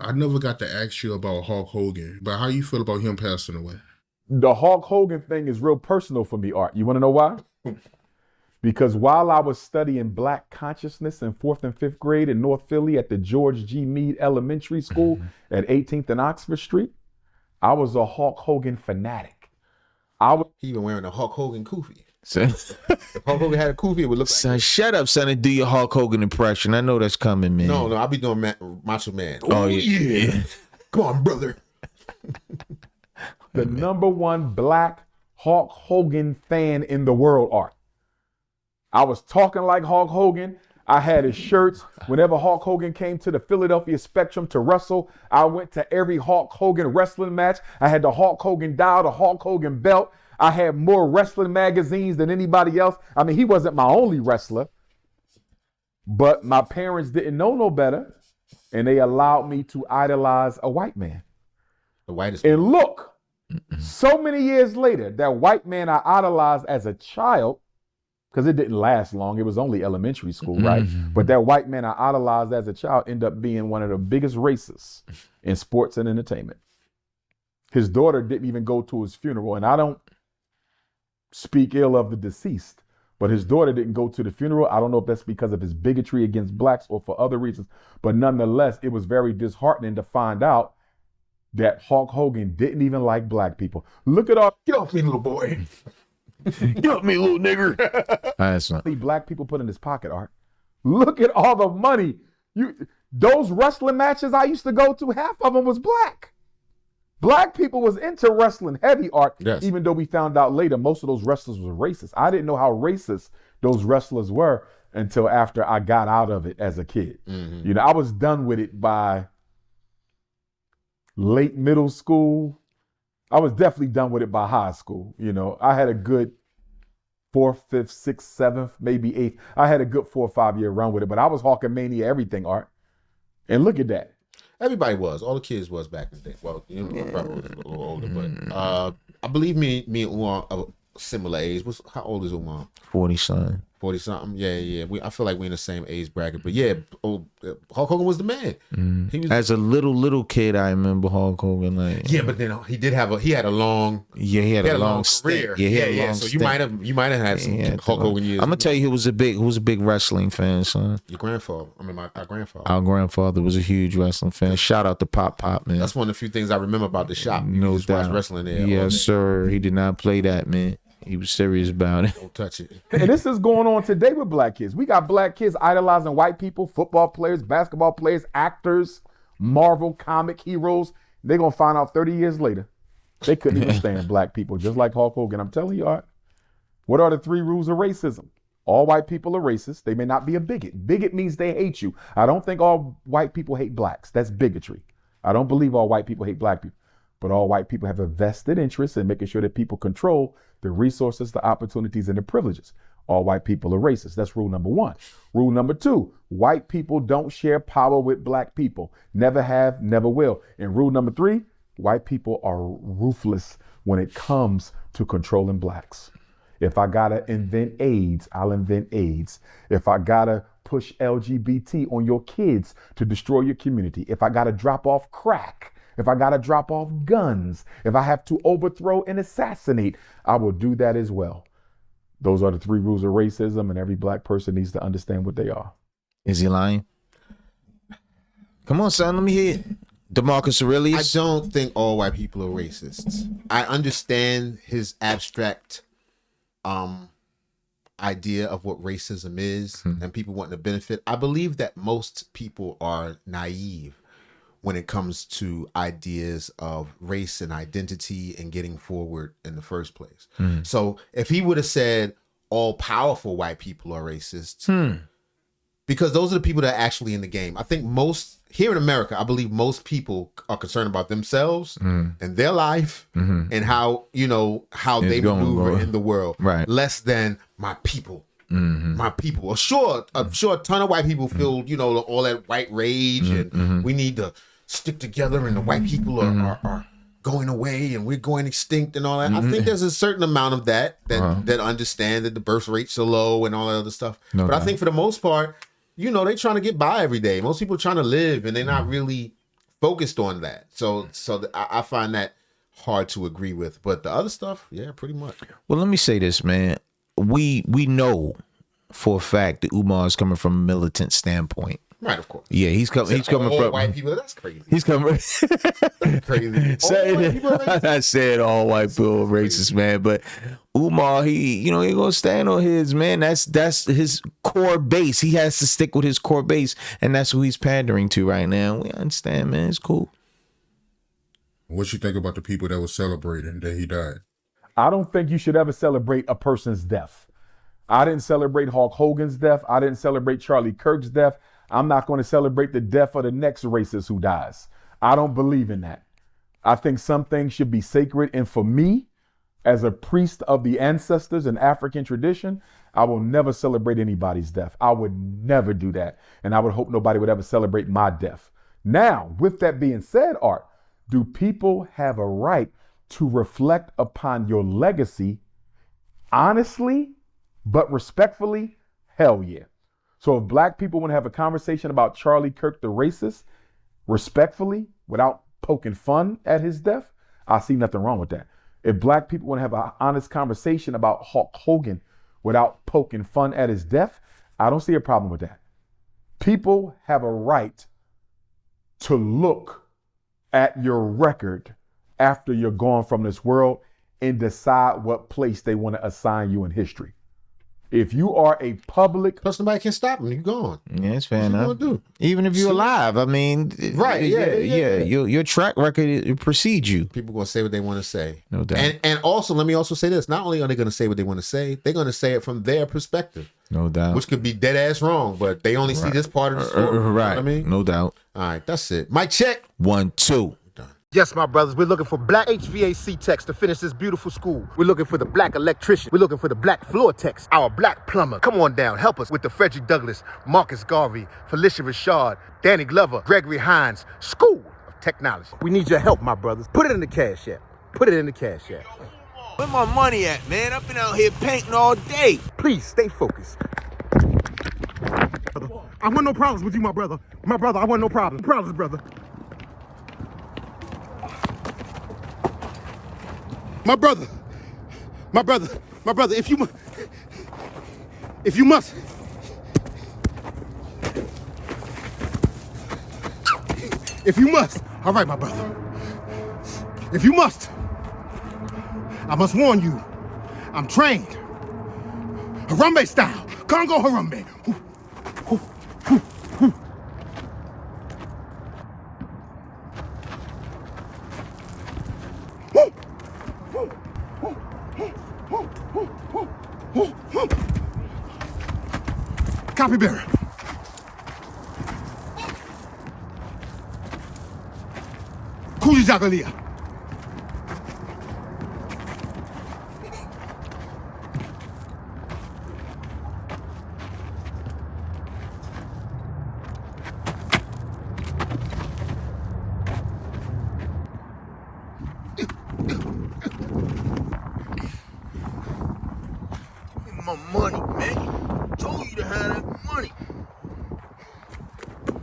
I never got to ask you about Hulk Hogan, but how you feel about him passing away? The Hulk Hogan thing is real personal for me, Art. You want to know why? Because while I was studying Black consciousness in 4th and 5th grade in North Philly at the George G. Meade Elementary School at 18th and Oxford Street, I was a Hulk Hogan fanatic. He even wearing a Hulk Hogan kufi. Son, If Hulk Hogan had a kufi, it would look son, like shut up, son, and do your Hulk Hogan impression. I know that's coming, man. No, I'll be doing Macho Man. Oh, yeah. Come on, brother. The number one Black Hulk Hogan fan in the world, Art. I was talking like Hulk Hogan. I had his shirts. Whenever Hulk Hogan came to the Philadelphia Spectrum to wrestle, I went to every Hulk Hogan wrestling match. I had the Hulk Hogan dial, the Hulk Hogan belt. I had more wrestling magazines than anybody else. I mean, he wasn't my only wrestler, but my parents didn't know no better, and they allowed me to idolize a white man. The whitest. And look, so many years later, that white man I idolized as a child, because it didn't last long. It was only elementary school, right? But that white man I idolized as a child ended up being one of the biggest racists in sports and entertainment. His daughter didn't even go to his funeral. And I don't speak ill of the deceased, but his daughter didn't go to the funeral. I don't know if that's because of his bigotry against blacks or for other reasons. But nonetheless, it was very disheartening to find out that Hulk Hogan didn't even like black people. Look at all, Get off me, little boy. Get off me, little nigger. That's not. black people put in his pocket, Art. Look at all the money. Those wrestling matches I used to go to, half of them was black. Black people was into wrestling heavy, Art, Yes. even though we found out later most of those wrestlers were racist. I didn't know how racist those wrestlers were until after I got out of it as a kid. You know, I was done with it by late middle school. I was definitely done with it by high school. You know, I had a good 4th, 5th, 6th, 7th, maybe 8th. I had a good 4 or 5 year run with it, but I was Hulkamania everything, Art. And look at that. Everybody was. All the kids was back in the day. Well, you know, I probably was a little older, but I believe me and Umar are similar age. How old is Umar? 40, son. 40 something. Yeah. I feel like we're in the same age bracket. But yeah, Hulk Hogan was the man. He was. As a little kid, I remember Hulk Hogan. Like, Yeah, but then he had a long. yeah, he had a long career. stint. Yeah, he had a long So stint. you might have had some Hulk Hogan years. I'm gonna tell you, he was a big wrestling fan, son. Your grandfather. I mean, our grandfather. Our grandfather was a huge wrestling fan. Shout out to Pop, man. That's one of the few things I remember about the shop. You No just watch doubt. wrestling there. Yes, sir. He did not play that, man. He was serious about it. Don't touch it. And this is going on today with black kids. We got black kids idolizing white people, football players, basketball players, actors, Marvel comic heroes. They're going to find out 30 years later they couldn't even stand black people, just like Hulk Hogan. I'm telling you, Art, what are the 3 rules of racism? All white people are racist. They may not be a bigot. Bigot means they hate you. I don't think all white people hate blacks. That's bigotry. I don't believe all white people hate black people. But all white people have a vested interest in making sure that people control the resources, the opportunities, and the privileges. All white people are racist. That's rule number 1. Rule number 2, white people don't share power with black people. Never have, never will. And rule number 3, white people are ruthless when it comes to controlling blacks. If I gotta invent AIDS, I'll invent AIDS. If I gotta push LGBT on your kids to destroy your community, if I gotta drop off crack, if I gotta drop off guns, if I have to overthrow and assassinate, I will do that as well. Those are the 3 rules of racism, and every black person needs to understand what they are. Is he lying? Come on, son. Let me hear it. DeMarcus I Aurelius. don't think all white people are racists. I understand his abstract idea of what racism is and people wanting to benefit. I believe that most people are naive when it comes to ideas of race and identity and getting forward in the first place. So if he would have said all powerful white people are racists, because those are the people that are actually in the game. I think here in America, I believe most people are concerned about themselves and their life and how they maneuver in the world. Right. Less than my people. My people. Sure, a ton of white people feel, all that white rage and we need to stick together and the white people are going away and we're going extinct and all that. I think there's a certain amount of that understand that the birth rates are low and all that other stuff. But I think for the most part, they're trying to get by every day. Most people are trying to live and they're not really focused on that. So I find that hard to agree with. But the other stuff, yeah, pretty much. Well, let me say this, man. We know for a fact that Umar is coming from a militant standpoint. Right, of course. Yeah, he's coming from white people. That's crazy. He's coming. That's crazy. I said all white people are racist, man. But Umar, he gonna stand on his, man. That's his core base. He has to stick with his core base, and that's who he's pandering to right now. We understand, man. It's cool. What you think about the people that were celebrating that he died? I don't think you should ever celebrate a person's death. I didn't celebrate Hulk Hogan's death. I didn't celebrate Charlie Kirk's death. I'm not going to celebrate the death of the next racist who dies. I don't believe in that. I think some things should be sacred. And for me, as a priest of the ancestors and African tradition, I will never celebrate anybody's death. I would never do that. And I would hope nobody would ever celebrate my death. Now, with that being said, Art, do people have a right to reflect upon your legacy honestly, but respectfully? Hell yeah. So if black people want to have a conversation about Charlie Kirk the racist, respectfully, without poking fun at his death, I see nothing wrong with that. If black people want to have an honest conversation about Hulk Hogan without poking fun at his death, I don't see a problem with that. People have a right to look at your record after you're gone from this world and decide what place they want to assign you in history. If you are a public, plus nobody can stop him. You're gone. Yeah, it's fair enough. What you gonna do? Even if you're alive, I mean, right? Yeah. Your track record it precedes you. People gonna say what they want to say, no doubt. And also, let me also say this: not only are they gonna say what they want to say, they're gonna say it from their perspective, no doubt, which could be dead ass wrong, but they only see this part of the story. Right? You know what I mean, no doubt. All right, that's it. Mic check. 1, 2. Yes, my brothers, we're looking for black HVAC techs to finish this beautiful school. We're looking for the black electrician. We're looking for the black floor techs. Our black plumber. Come on down, help us with the Frederick Douglass, Marcus Garvey, Felicia Rashad, Danny Glover, Gregory Hines School of Technology. We need your help, my brothers. Put it in the cash app. Put it in the cash app. Where my money at, man? I've been out here painting all day. Please stay focused. I want no problems with you, my brother. My brother, I want no problems. Problems, brother. My brother, if you must, if you must, all right, my brother, if you must, I must warn you, I'm trained, Harambe style, Congo Harambe. Copy bearer. Kuji Jagalia. My money.